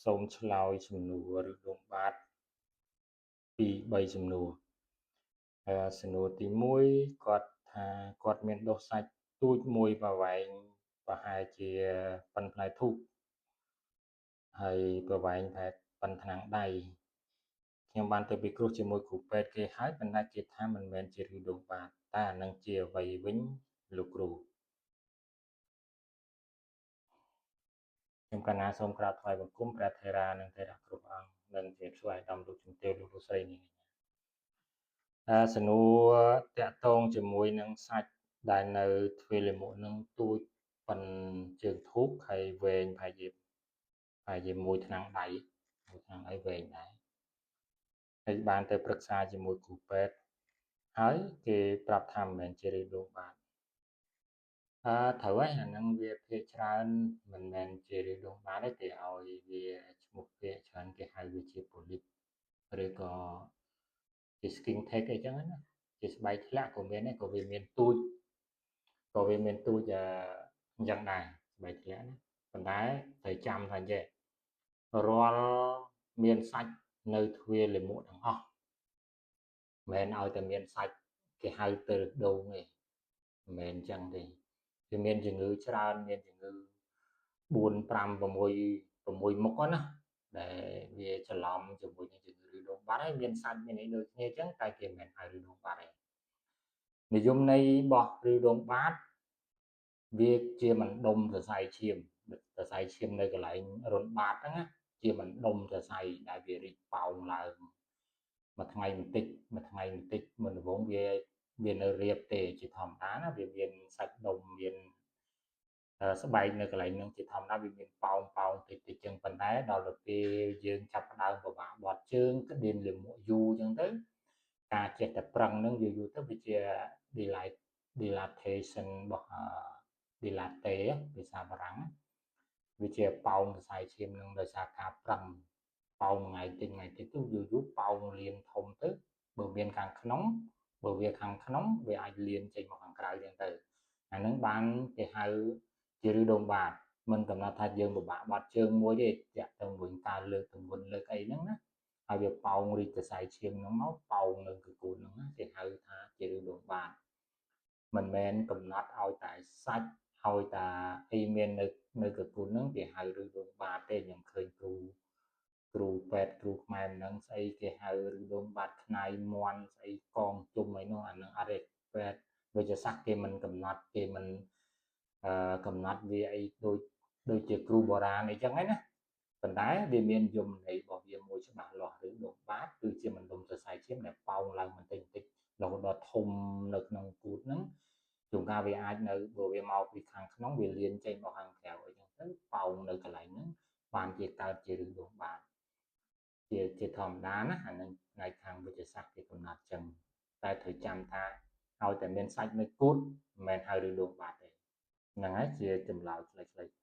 សូមឆ្លើយសំណួរឬដងបាតពី3សំណួរសំណួរទី1គាត់ថាគាត់មានដុសសាច់ទូចមួយប្រវែងប្រហែលជាប៉ុនផ្លែធូបហើយប្រវែងប្រហែលប៉ុនថ្នាំងដៃខ្ញុំបានទៅពិគ្រោះជាមួយគ្រូពេទ្យគេហើយប៉ុន្តែគេថាមិនមែនជាឬដងបាតតែអានឹងជាអ្វីវិញលោកគ្រូខ្ញុំកណាសូមក្រាបថ្វាយបង្គំព្រះថេរានិងថេរៈគ្រប់អង្គនិងជាស្វ័យដំលោកជំទាវលោកលោកស្រីនេះសំណួរតាក់ទងជាមួយនឹងសាច់ដែលនៅទ្វេលាមកនឹងទូចប៉ុនជើងធូបហើយវែងប្រហែលជាមួយថ្នាំងដៃវែងដែរហើយបានទៅប្រឹក្សាជាមួយគ្រូពេទ្យហើយគេប្រាប់ថាមិនមែនជាឬដងបាតត្រូវហើយអាហ្នឹងវាភាគច្រើនមិនមែនជាឬដងបាតទេគេឲ្យវាឈ្មោះភាគច្រើនគេហៅវាជា polyp ឬក៏ជា skin take អីចឹងណាជាស្បែកធ្លាក់ក៏មានដែរក៏វាមានទូចអញ្ចឹងដែរស្បែកធ្លាក់ណាប៉ុន្តែត្រូវចាំថាចេះរាល់មានសាច់នៅទ្វេលាមកទាំងអស់មិនឲ្យតែមានសាច់គេហៅទៅដូងទេមិនមែនអញ្ចឹងទេវាមានជំងឺច្រើនមានជំងឺ4 5 6មុខណាដែលវាច្រឡំជាមួយនឹងជំងឺឬដងបាត់ហើយមានសាច់មានអីដូចគ្នាអញ្ចឹងតែគេមិនហៅឬដងបាត់ទេនិយមន័យរបស់ឬដងបាត់វាជាបណ្ដុំសរសៃឈាមនៅកន្លែងរុនបាតហ្នឹងណាជាបណ្ដុំសរសៃដែលវារីកប៉ោងឡើងមួយថ្ងៃបន្តិចមុនដំបូងវានៅរាបទេជាធម្មតាណាវាមានសាច់ដុំមានស្បែកនៅកន្លែងហ្នឹងជាធម្មតាវាមានប៉ោងតិចចឹងប៉ុន្តែដល់ទៅពេលយើងចាប់ផ្ដើមពិបាកបត់ជើងក្តៀនលាមកយូរចឹងទៅការចេះតែប្រឹងហ្នឹងយូរទៅវាជា dilatation របស់ dilate ភាសាបារាំងវាជាប៉ោងសរសៃឈាមនឹងដោយសារការប្រឹងប៉ោងថ្ងៃតិចទៅយូរប៉ោងលៀនធំទៅបើវាខាងក្នុងវាអាចលៀនចេញមកខាងក្រៅចឹងទៅអាហ្នឹងបានគេហៅជាឬដងបាតមិនកំណត់ថាយើងពិបាកបត់ជើងមួយទេតាក់ទងវិញការលើកទម្ងន់លើកអីហ្នឹងណាហើយវាប៉ោងរីកសរសៃឈាមហ្នឹងមកប៉ោងនៅកកូនហ្នឹងណាគេហៅថាជាឬដងបាតមិនមែនកំណត់ឲ្យតែសាច់ឲ្យតែអីមាននៅកកូនហ្នឹងគេហៅឬដងបាតទេខ្ញុំឃើញគ្រូពេទ្យគ្រូខ្មែរហ្នឹងស្អីគេហៅឬដងបាតខ្នាយមន់ស្អីកងជុំអីនោះអាហ្នឹងអត់ទេពេទ្យវិទ្យាសាស្ត្រគេមិនកំណត់គេមិនកំណត់វាអីដូចជាគ្រូបុរាណអីចឹងណាប៉ុន្តែវាមានយមន័យរបស់វាមួយច្បាស់លាស់ឬដងបាតគឺជាបណ្ដុំសរសៃឈាមដែលប៉ោងឡើងបន្តិចរហូតដល់ធំនៅក្នុងគូតហ្នឹងជួនកាលវាអាចនៅបើវាមកពីខាងក្នុងវាលៀនចេញមកខាងក្រៅអីចឹងទៅប៉ោងនៅកន្លែងហ្នឹងបានជាកើតជាឬដងបាតជាធម្មតាណាអានឹងផ្នែកខាងវិទ្យាសាស្ត្រគេកំណត់ចឹងតែត្រូវចាំថាឲ្យតែមានសាច់នៅគូតមិនមែនហៅឬដងបាតទេហ្នឹងហើយជាចម្លើយខ្លីៗ